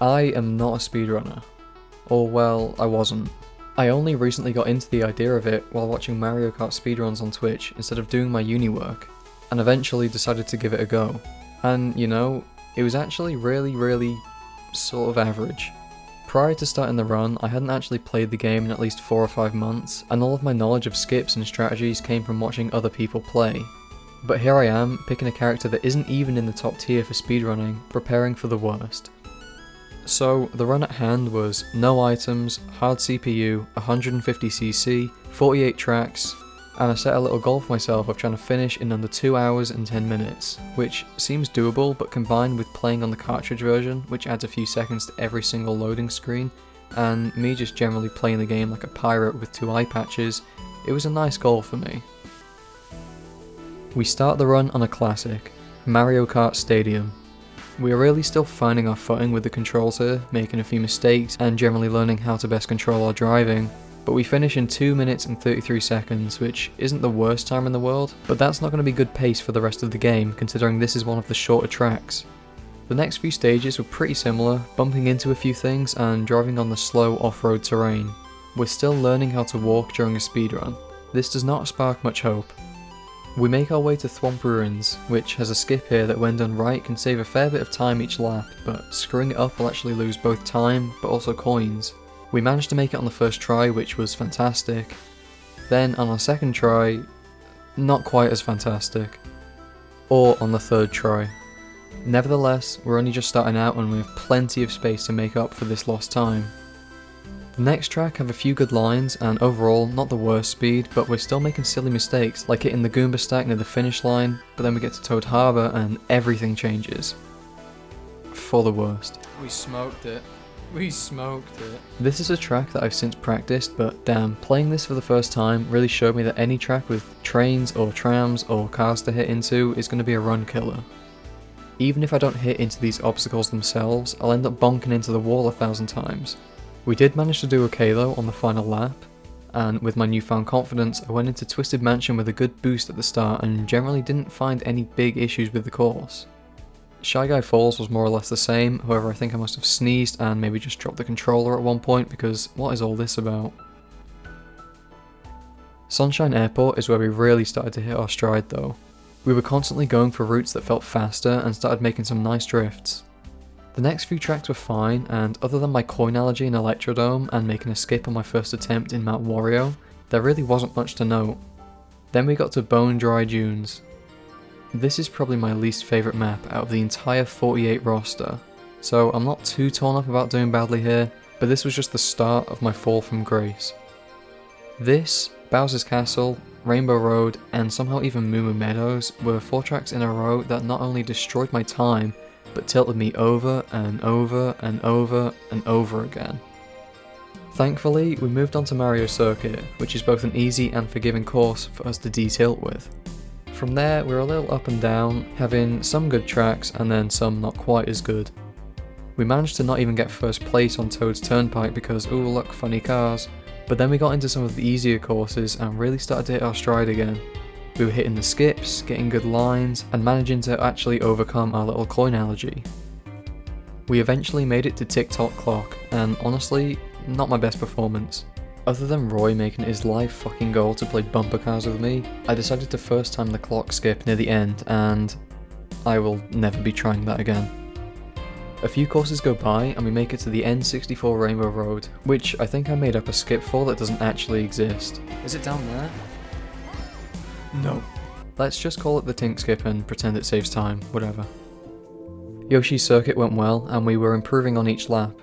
I am not a speedrunner. Or well, I wasn't. I only recently got into the idea of it while watching Mario Kart speedruns on Twitch instead of doing my uni work, and eventually decided to give it a go. And you know, it was actually really sort of average. Prior to starting the run, I hadn't actually played the game in at least 4 or 5 months, and all of my knowledge of skips and strategies came from watching other people play. But here I am, picking a character that isn't even in the top tier for speedrunning, preparing for the worst. So, the run at hand was no items, hard CPU, 150cc, 48 tracks, and I set a little goal for myself of trying to finish in under 2 hours and 10 minutes, which seems doable, but combined with playing on the cartridge version, which adds a few seconds to every single loading screen, and me just generally playing the game like a pirate with 2 eye patches, it was a nice goal for me. We start the run on a classic, Mario Kart Stadium. We are really still finding our footing with the controls here, making a few mistakes and generally learning how to best control our driving, but we finish in 2 minutes and 33 seconds, which isn't the worst time in the world, but that's not going to be good pace for the rest of the game considering this is one of the shorter tracks. The next few stages were pretty similar, bumping into a few things and driving on the slow off-road terrain. We're still learning how to walk during a speedrun. This does not spark much hope. We make our way to Thwomp Ruins, which has a skip here that when done right can save a fair bit of time each lap, but screwing it up will actually lose both time, but also coins. We managed to make it on the first try, which was fantastic. Then on our second try, not quite as fantastic. Or on the third try. Nevertheless, we're only just starting out and we have plenty of space to make up for this lost time. The next track have a few good lines and overall not the worst speed, but we're still making silly mistakes like hitting the Goomba stack near the finish line, but then we get to Toad Harbor and everything changes. For the worst. We smoked it. We smoked it. This is a track that I've since practiced, but damn, playing this for the first time really showed me that any track with trains or trams or cars to hit into is going to be a run killer. Even if I don't hit into these obstacles themselves, I'll end up bonking into the wall 1,000 times. We did manage to do okay though on the final lap, and with my newfound confidence I went into Twisted Mansion with a good boost at the start and generally didn't find any big issues with the course. Shy Guy Falls was more or less the same, however I think I must have sneezed and maybe just dropped the controller at one point because what is all this about? Sunshine Airport is where we really started to hit our stride though. We were constantly going for routes that felt faster and started making some nice drifts. The next few tracks were fine, and other than my coin allergy in Electrodome and making a skip on my first attempt in Mount Wario, there really wasn't much to note. Then we got to Bone Dry Dunes. This is probably my least favourite map out of the entire 48 roster, so I'm not too torn up about doing badly here, but this was just the start of my fall from grace. This, Bowser's Castle, Rainbow Road, and somehow even Moo Moo Meadows were 4 tracks in a row that not only destroyed my time, but tilted me over and over and over and over again. Thankfully, we moved on to Mario Circuit, which is both an easy and forgiving course for us to detilt with. From there, we were a little up and down, having some good tracks and then some not quite as good. We managed to not even get first place on Toad's Turnpike because ooh look, funny cars, but then we got into some of the easier courses and really started to hit our stride again. We were hitting the skips, getting good lines, and managing to actually overcome our little coin allergy. We eventually made it to Tick-Tock Clock, and honestly, not my best performance. Other than Roy making it his life fucking goal to play bumper cars with me, I decided to first time the clock skip near the end, and I will never be trying that again. A few courses go by and we make it to the N64 Rainbow Road, which I think I made up a skip for that doesn't actually exist. Is it down there? No. Let's just call it the Tink skip and pretend it saves time, whatever. Yoshi's Circuit went well and we were improving on each lap.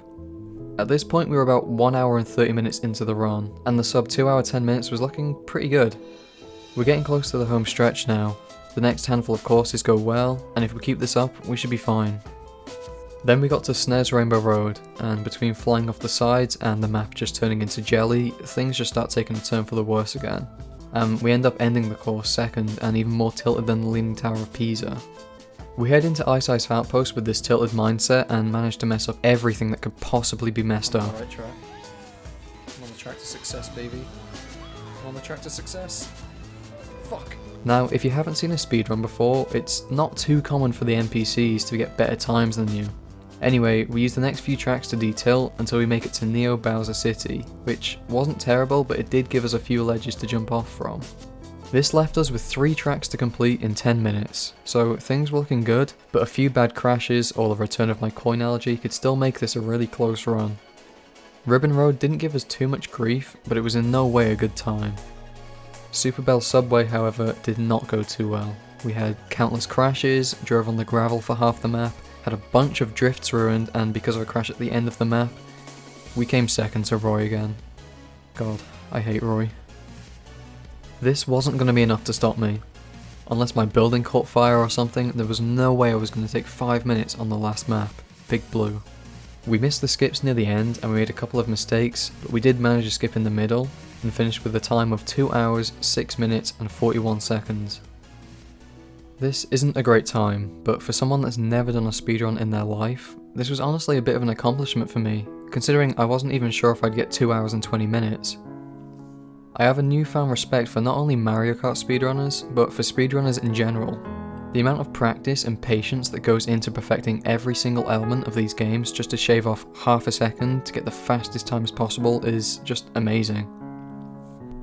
At this point we were about 1 hour and 30 minutes into the run, and the sub 2 hour 10 minutes was looking pretty good. We're getting close to the home stretch now. The next handful of courses go well, and if we keep this up, we should be fine. Then we got to SNES Rainbow Road, and between flying off the sides and the map just turning into jelly, things just start taking a turn for the worse again. We end up ending the course second and even more tilted than the Leaning Tower of Pisa. We head into Ice Ice Outpost with this tilted mindset and manage to mess up everything that could possibly be messed up. Alright, track. I'm on the track to success, baby. I'm on the track to success. Fuck. Now, if you haven't seen a speedrun before, it's not too common for the NPCs to get better times than you. Anyway, we use the next few tracks to detail until we make it to Neo Bowser City, which wasn't terrible, but it did give us a few ledges to jump off from. This left us with 3 tracks to complete in 10 minutes, so things were looking good, but a few bad crashes or the return of my coin allergy could still make this a really close run. Ribbon Road didn't give us too much grief, but it was in no way a good time. Super Bell Subway, however, did not go too well. We had countless crashes, drove on the gravel for half the map, had a bunch of drifts ruined, and because of a crash at the end of the map, we came second to Roy again. God, I hate Roy. This wasn't going to be enough to stop me. Unless my building caught fire or something, there was no way I was going to take 5 minutes on the last map, Big Blue. We missed the skips near the end and we made a couple of mistakes, but we did manage to skip in the middle and finished with a time of 2 hours, 6 minutes and 41 seconds. This isn't a great time, but for someone that's never done a speedrun in their life, this was honestly a bit of an accomplishment for me, considering I wasn't even sure if I'd get 2 hours and 20 minutes. I have a newfound respect for not only Mario Kart speedrunners, but for speedrunners in general. The amount of practice and patience that goes into perfecting every single element of these games just to shave off half a second to get the fastest times possible is just amazing.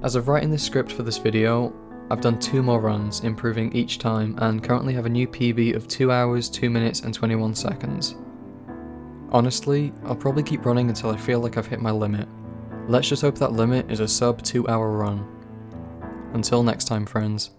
As of writing this script for this video, I've done 2 more runs, improving each time, and currently have a new PB of 2 hours, 2 minutes and 21 seconds. Honestly, I'll probably keep running until I feel like I've hit my limit. Let's just hope that limit is a sub 2 hour run. Until next time, friends.